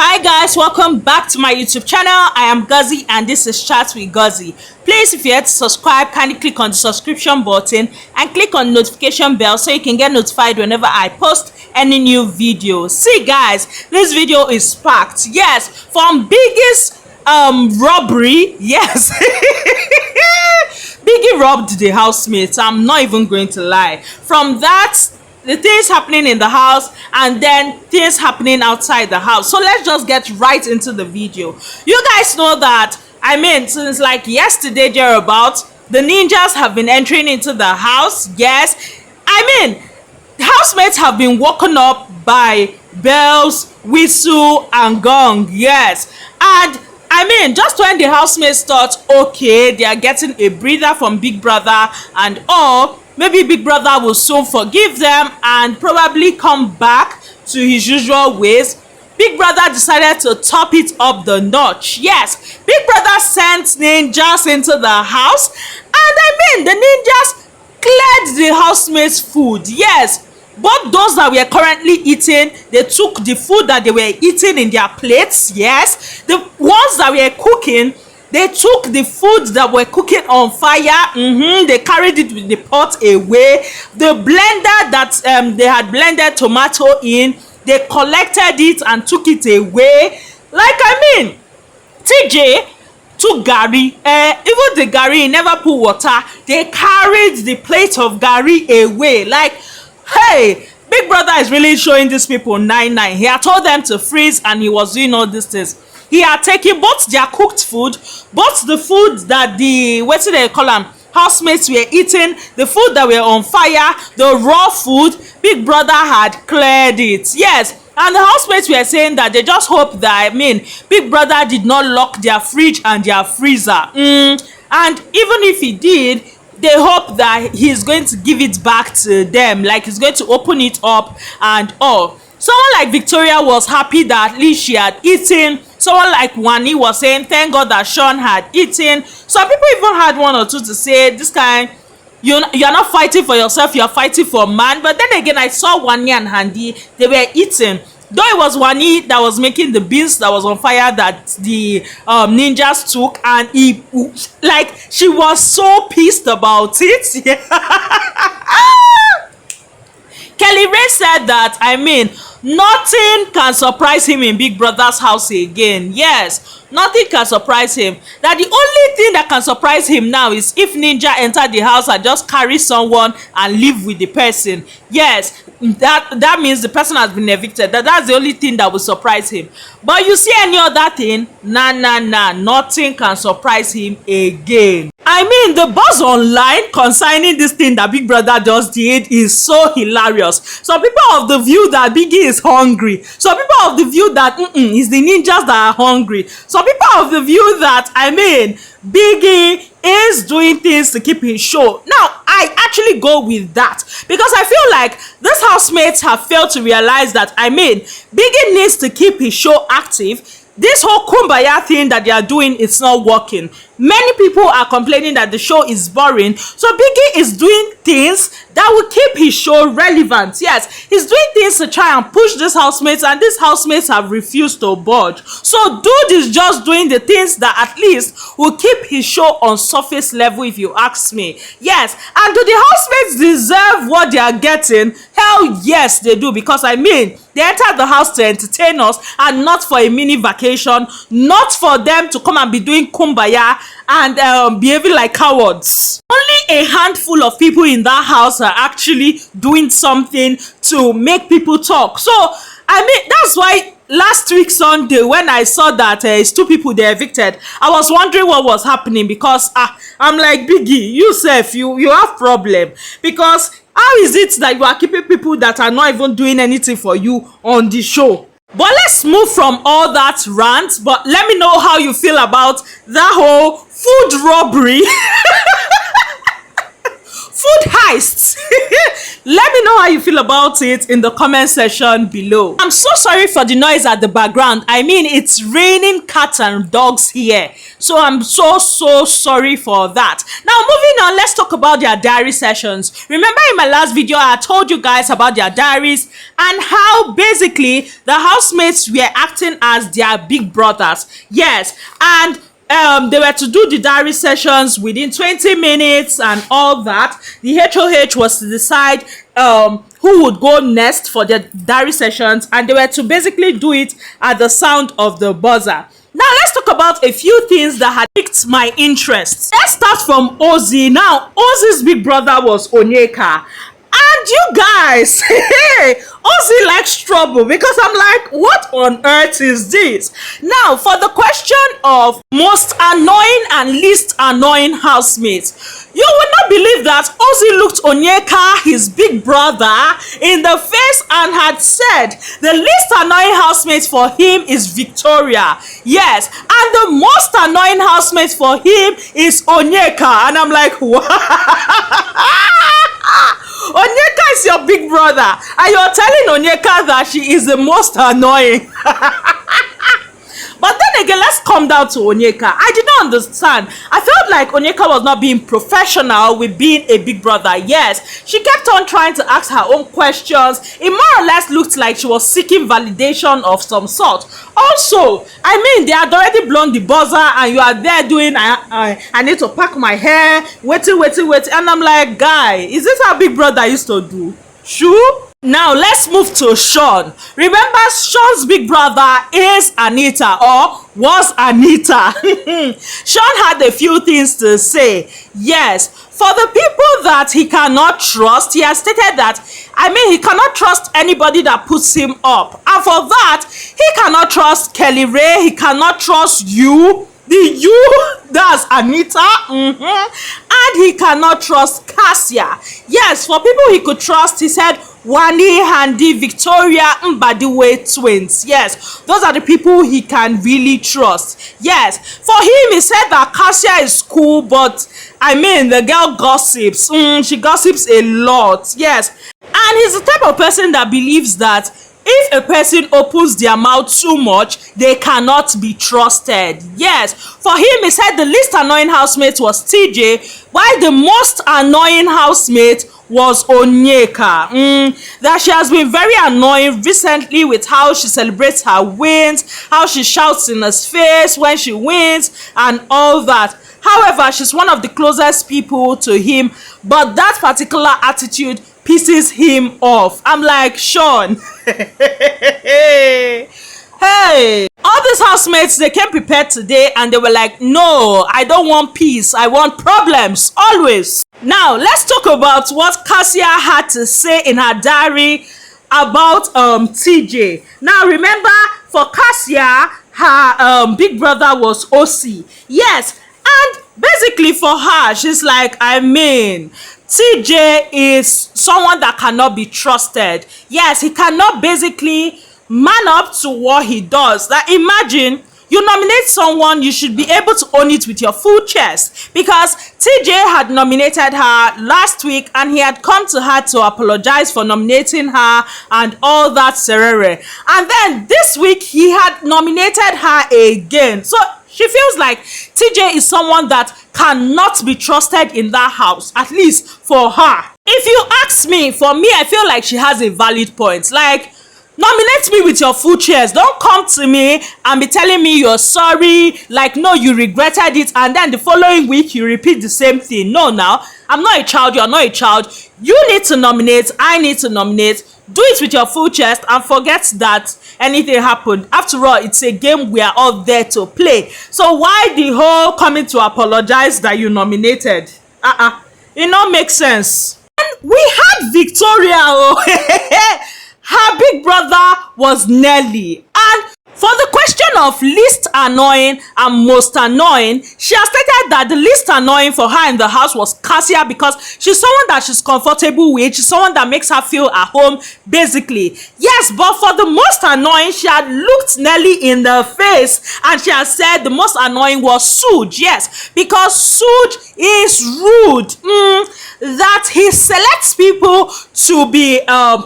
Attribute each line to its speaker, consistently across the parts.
Speaker 1: Hi guys, welcome back to my YouTube channel. I am Guzzy and this is Chat with Guzzy. Please, if you yet to subscribe, kindly click on the subscription button and click on the notification bell so you can get notified whenever I post any new videos. See guys, this video is packed. Yes, from Biggie's robbery. Yes. Biggie robbed the housemates. I'm not even going to lie. From that, the things happening in the house and then things happening outside the house. So let's just get right into the video. You guys know that since like yesterday thereabout, the ninjas have been entering into the house. Yes, housemates have been woken up by bells, whistle and gong. Yes, and just when the housemates thought, okay, they are getting a breather from Big Brother and all, maybe Big Brother will soon forgive them and probably come back to his usual ways, Big Brother decided to top it up the notch. Yes, Big Brother sent ninjas into the house and the ninjas cleared the housemates' food. Yes, both those that were currently eating, they took the food that they were eating in their plates. Yes, the ones that were cooking, they took the food that were cooking on fire. They carried it with the pot away. The blender that they had blended tomato in, they collected it and took it away. Like TJ took garri, even the garri, he never put water. They carried the plate of garri away. Like, hey, Big Brother is really showing these people 9-9. He had told them to freeze and he was doing all these things. He had taken both their cooked food, both the food that the housemates were eating, the food that were on fire, the raw food. Big Brother had cleared it. Yes, and the housemates were saying that they just hope that Big Brother did not lock their fridge and their freezer. And even if he did, they hope that he's going to give it back to them, like he's going to open it up and all. Someone like Victoria was happy that at least she had eaten. Someone like Wani was saying thank God that Shaun had eaten. Some people even had one or two to say this kind, you're not fighting for yourself, you're fighting for man. But then again, I saw Wani and Handy, they were eating. Though it was Wani that was making the beans that was on fire that the ninjas took, and she was so pissed about it. Kelly Ray said that nothing can surprise him in Big Brother's house again. Yes, nothing can surprise him. That the only thing that can surprise him now is if ninja enter the house and just carry someone and live with the person. Yes, that means the person has been evicted. That's the only thing that will surprise him. But you see any other thing, nothing can surprise him again. The buzz online concerning this thing that Big Brother just did is so hilarious. Some people of the view that Biggie is hungry. Some people of the view that it's the ninjas that are hungry. Some people of the view that Biggie is doing things to keep his show. Now, I actually go with that because I feel like these housemates have failed to realize that Biggie needs to keep his show active. This whole kumbaya thing that they are doing is not working. Many people are complaining that the show is boring. So Biggie is doing things that will keep his show relevant. Yes, he's doing things to try and push these housemates, and these housemates have refused to budge. So dude is just doing the things that at least will keep his show on surface level, if you ask me. Yes, and do the housemates deserve what they are getting? Hell yes, they do, because they entered the house to entertain us and not for a mini vacation, not for them to come and be doing kumbaya and behaving like cowards. Only a handful of people in that house are actually doing something to make people talk. So that's why last week Sunday, when I saw that it's 2 people they evicted, I was wondering what was happening, because I'm like, Biggie, you have problem, because how is it that you are keeping people that are not even doing anything for you on the show? But let's move from all that rant. But let me know how you feel about that whole food robbery. food heists. Let me know how you feel about it in the comment section below. I'm so sorry for the noise at the background. I mean, it's raining cats and dogs here, so I'm so sorry for that. Now moving on, let's talk about their diary sessions. Remember in my last video I told you guys about their diaries and how basically the housemates were acting as their big brothers. Yes, and they were to do the diary sessions within 20 minutes and all that. The HOH was to decide who would go next for the diary sessions, and they were to basically do it at the sound of the buzzer. Now let's talk about a few things that had piqued my interest. Let's start from Ozzy. Now Ozzy's big brother was Onyeka. And you guys, Ozzy likes trouble, because I'm like, what on earth is this? Now, for the question of most annoying and least annoying housemates, you will not believe that Ozzy looked Onyeka, his big brother, in the face and had said the least annoying housemate for him is Victoria. Yes, and the most annoying housemate for him is Onyeka. And I'm like, what? Onyeka is your big brother, and you're telling Onyeka that she is the most annoying. But then again, let's come down to Onyeka. I did not understand. I felt like Onyeka was not being professional with being a big brother. Yes, she kept on trying to ask her own questions. It more or less looked like she was seeking validation of some sort. Also, I mean, they had already blown the buzzer and you are there doing, I need to pack my hair, waiting. And I'm like, guy, is this how big brother used to do? Sure? Now let's move to Shaun. Remember, Shaun's big brother is Anita, or was Anita. Shaun had a few things to say. Yes, for the people that he cannot trust, he has stated that, I mean, he cannot trust anybody that puts him up. And for that, he cannot trust Kelly Ray, he cannot trust you. That's Anita, and he cannot trust Kassia. Yes, for people he could trust, he said Wani, Handy, Victoria, Mbadiwe twins. Yes, those are the people he can really trust. Yes, for him, he said that Kassia is cool, but I mean, the girl gossips. She gossips a lot. Yes, and he's the type of person that believes that if a person opens their mouth too much, they cannot be trusted. Yes, for him, he said the least annoying housemate was TJ, while the most annoying housemate was Onyeka. That she has been very annoying recently with how she celebrates her wins, how she shouts in his face when she wins, and all that. However, she's one of the closest people to him, but that particular attitude pisses him off. I'm like, Shaun, hey, all these housemates, they came prepared today and they were like, no, I don't want peace, I want problems always. Now let's talk about what Kassia had to say in her diary about TJ. Now remember, for Kassia, her big brother was OC. Yes, and basically for her, she's like, I mean, TJ is someone that cannot be trusted. Yes, he cannot basically man up to what he does. Like, imagine you nominate someone, you should be able to own it with your full chest, because TJ had nominated her last week and he had come to her to apologize for nominating her and all that serere. And then this week he had nominated her again. So she feels like TJ is someone that cannot be trusted in that house, at least for her. If you ask me, for me, I feel like she has a valid point. Like, nominate me with your full chest. Don't come to me and be telling me you're sorry, like, no, you regretted it, and then the following week you repeat the same thing. No, now, I'm not a child, you're not a child. You need to nominate, I need to nominate. Do it with your full chest and forget that anything happened. After all, it's a game we are all there to play. So why the whole coming to apologize that you nominated? It don't make sense. And we had Victoria. Her big brother was Nelly. And for the question of least annoying and most annoying, she has stated that the least annoying for her in the house was Kassia, because she's someone that she's comfortable with. She's someone that makes her feel at home, basically. Yes, but for the most annoying, she had looked Nelly in the face and she has said the most annoying was Suge. Yes, because Suge is rude. That he selects people to be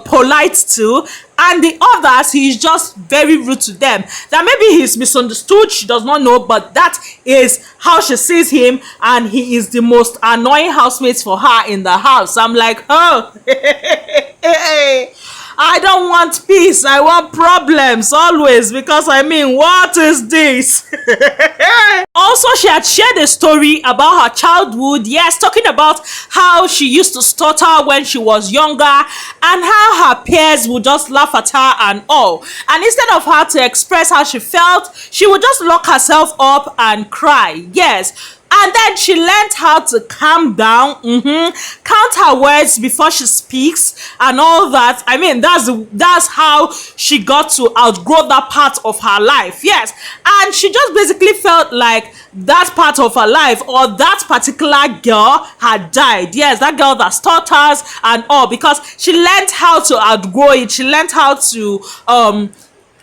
Speaker 1: polite to, and the others he is just very rude to them. That maybe he's misunderstood, she does not know, but that is how she sees him, and he is the most annoying housemate for her in the house. I'm like, oh, I don't want peace, I want problems always, because I mean, what is this? Also, she had shared a story about her childhood. Yes, talking about how she used to stutter when she was younger, and how her peers would just laugh at her and all. And instead of her to express how she felt, she would just lock herself up and cry. Yes. And then she learned how to calm down, count her words before she speaks and all that. I mean, that's how she got to outgrow that part of her life. Yes. And she just basically felt like that part of her life, or that particular girl, had died. Yes, that girl that stutters and all, because she learned how to outgrow it. She learned how to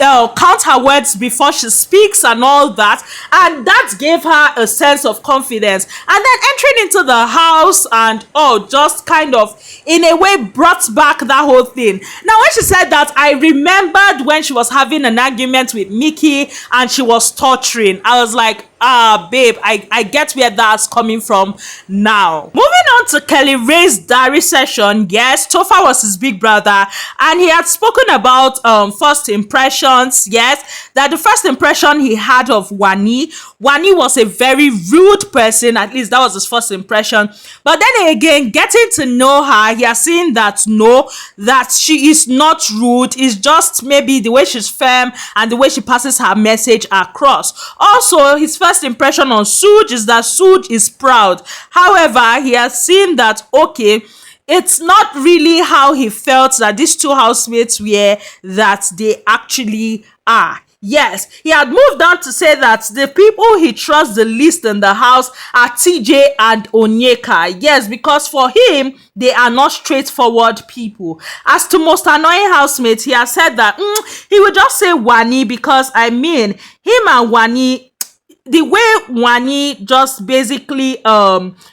Speaker 1: count her words before she speaks and all that, and that gave her a sense of confidence. And then entering into the house and just kind of in a way brought back that whole thing. Now, when she said that, I remembered when she was having an argument with Mickey and she was torturing. I was like, babe, I get where that's coming from now. Moving on to Kelly Ray's diary session. Yes, Topher was his big brother, and he had spoken about first impressions. Yes, that the first impression he had of Wani was a very rude person. At least that was his first impression. But then again, getting to know her, he has seen that no, that she is not rude. It's just maybe the way she's firm and the way she passes her message across. Also, his first impression on Suge is that Suge is proud. However, he has seen that, okay, it's not really how he felt that these two housemates were, that they actually are. Yes, he had moved on to say that the people he trusts the least in the house are TJ and Onyeka. Yes, because for him, they are not straightforward people. As to most annoying housemates, he has said that he would just say Wani, because I mean, him and Wani, the way Wani just basically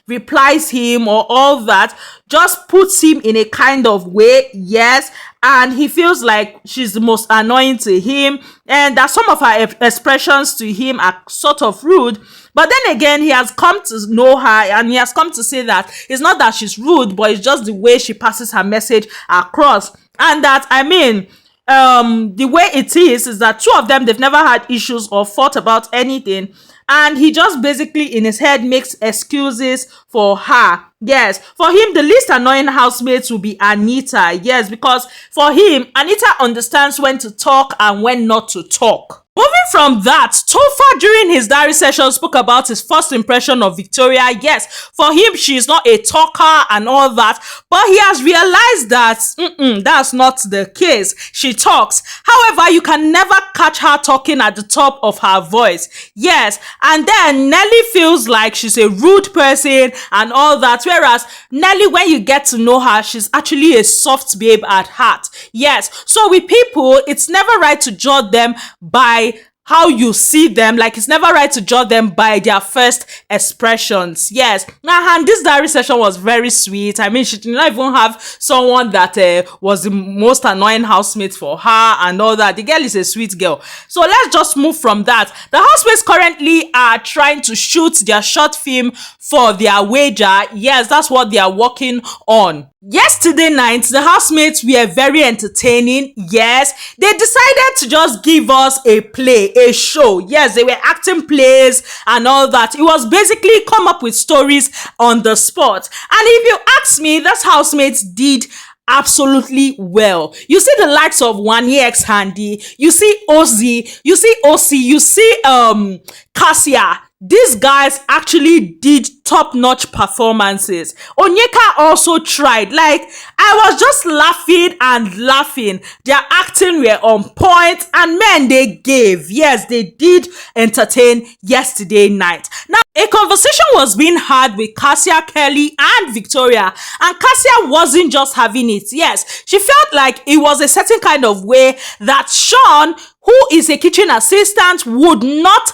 Speaker 1: replies him or all that, just puts him in a kind of way. Yes, and he feels like she's the most annoying to him, and that some of her expressions to him are sort of rude. But then again, he has come to know her, and he has come to say that it's not that she's rude, but it's just the way she passes her message across. And that, I mean, the way it is that two of them, they've never had issues or fought about anything, and he just basically in his head makes excuses for her. Yes, for him, the least annoying housemates will be Anita. Yes, because for him, Anita understands when to talk and when not to talk. Moving from that, Topher during his diary session spoke about his first impression of Victoria. Yes, for him, she is not a talker and all that, but he has realized that that's not the case. She talks. However, you can never catch her talking at the top of her voice. Yes, and then Nelly feels like she's a rude person and all that, whereas Nelly, when you get to know her, she's actually a soft babe at heart. Yes, so with people, it's never right to judge them by how you see them. Like, it's never right to judge them by their first expressions. Yes, and this diary session was very sweet. I mean, she did not even have someone that was the most annoying housemate for her and all that. The girl is a sweet girl. So let's just move from that. The housemates currently are trying to shoot their short film for their wager. Yes, that's what they are working on. Yesterday night, the housemates were very entertaining. Yes, they decided to just give us a play, a show. Yes, they were acting plays and all that. It was basically come up with stories on the spot. And if you ask me, that's housemates did absolutely well. You see the likes of 1EX Handy, you see Ozzy, you see OC, you see Kassia. these guys actually did top-notch performances. Onyeka also tried. Like, I was just laughing and laughing. Their acting were on point, and men, they gave. Yes, they did entertain yesterday night. Now, a conversation was being had with Kassia, Kelly, and Victoria, and Kassia wasn't just having it. Yes, she felt like it was a certain kind of way that Shaun, who is a kitchen assistant, would not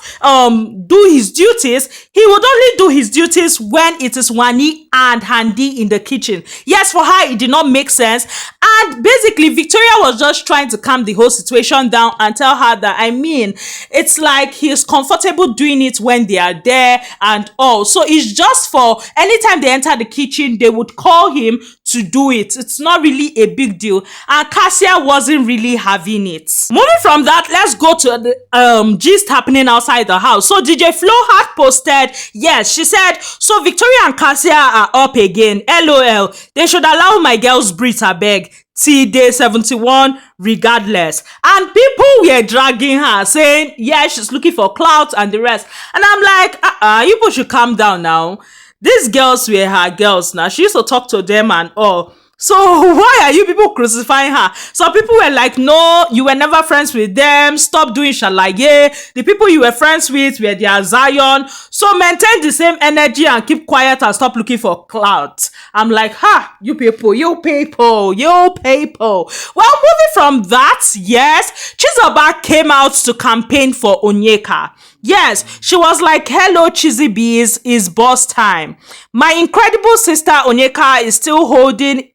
Speaker 1: do his duties. He would only do his duties when it is Wani and Handy in the kitchen. Yes, for her, it did not make sense. And basically, Victoria was just trying to calm the whole situation down and tell her that, I mean, it's like he's comfortable doing it when they are there and all. So it's just for anytime they enter the kitchen, they would call him to do it. It's not really a big deal. And Kassia wasn't really having it. Moving from that, let's go to the gist happening outside the house. So DJ Flo had posted, yes, she said, so Victoria and Kassia are up again. LOL. They should allow my girls breathe, I beg. Till day 71 regardless. And people were dragging her, saying, yeah, she's looking for clout and the rest. And I'm like, you people should calm down now. These girls were her girls now. She used to talk to them and all. So why are you people crucifying her? Some people were like, no, you were never friends with them. Stop doing shalaye. The people you were friends with were their Zion. So maintain the same energy and keep quiet and stop looking for clout. I'm like, you people, you people, you people. Well, moving from that, yes, Chizoba came out to campaign for Onyeka. Yes, she was like, hello, Chizzy Bees, it's boss time. My incredible sister Onyeka is still holding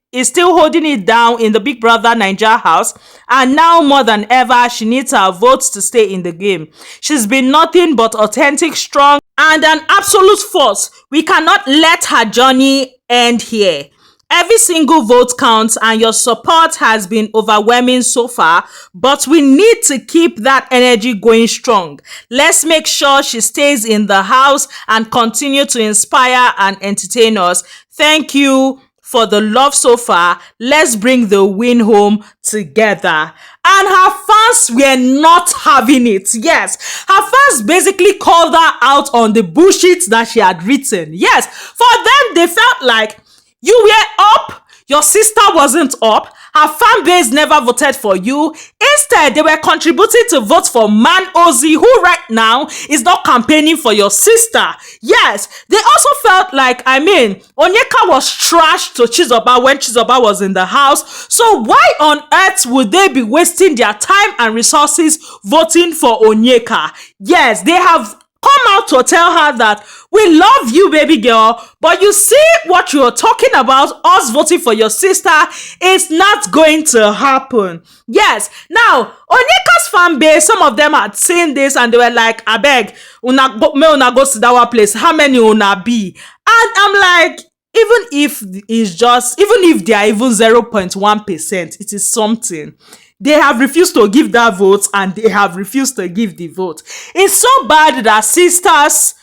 Speaker 1: it down in the Big Brother Naija house, and now more than ever, she needs her votes to stay in the game. She's been nothing but authentic, strong, and an absolute force. We cannot let her journey end here. Every single vote counts, and your support has been overwhelming so far, but we need to keep that energy going strong. Let's make sure she stays in the house and continue to inspire and entertain us. Thank you for the love so far. Let's bring the win home together. And her fans were not having it. Yes, her fans basically called her out on the bullshit that she had written. Yes, for them, they felt like, you were up, your sister wasn't up, her fan base never voted for you. Instead, they were contributing to vote for Man Ozzy, who right now is not campaigning for your sister. Yes, they also felt like, I mean, Onyeka was trashed to Chizoba when Chizoba was in the house. So why on earth would they be wasting their time and resources voting for Onyeka? Yes, they have come out to tell her that we love you, baby girl, but you see what you're talking about, us voting for your sister, is not going to happen. Yes, now, Onyeka's fan base, some of them had seen this and they were like, I beg, una go to that place, how many una be? And I'm like, even if they are even 0.1%, it is something. They have refused to give that vote, and they have refused to give the vote. It's so bad that sisters,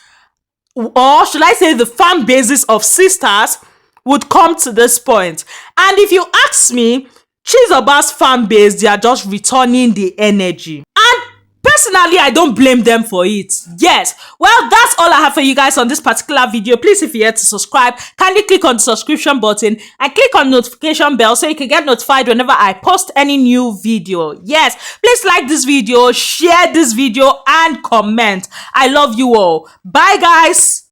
Speaker 1: or should I say the fan bases of sisters, would come to this point. And if you ask me, Chizoba's fan base, they are just returning the energy. And personally, I don't blame them for it. Yes. Well, that's all I have for you guys on this particular video. Please, if you're here to subscribe, kindly click on the subscription button and click on the notification bell so you can get notified whenever I post any new video. Yes. Please like this video, share this video, and comment. I love you all. Bye, guys.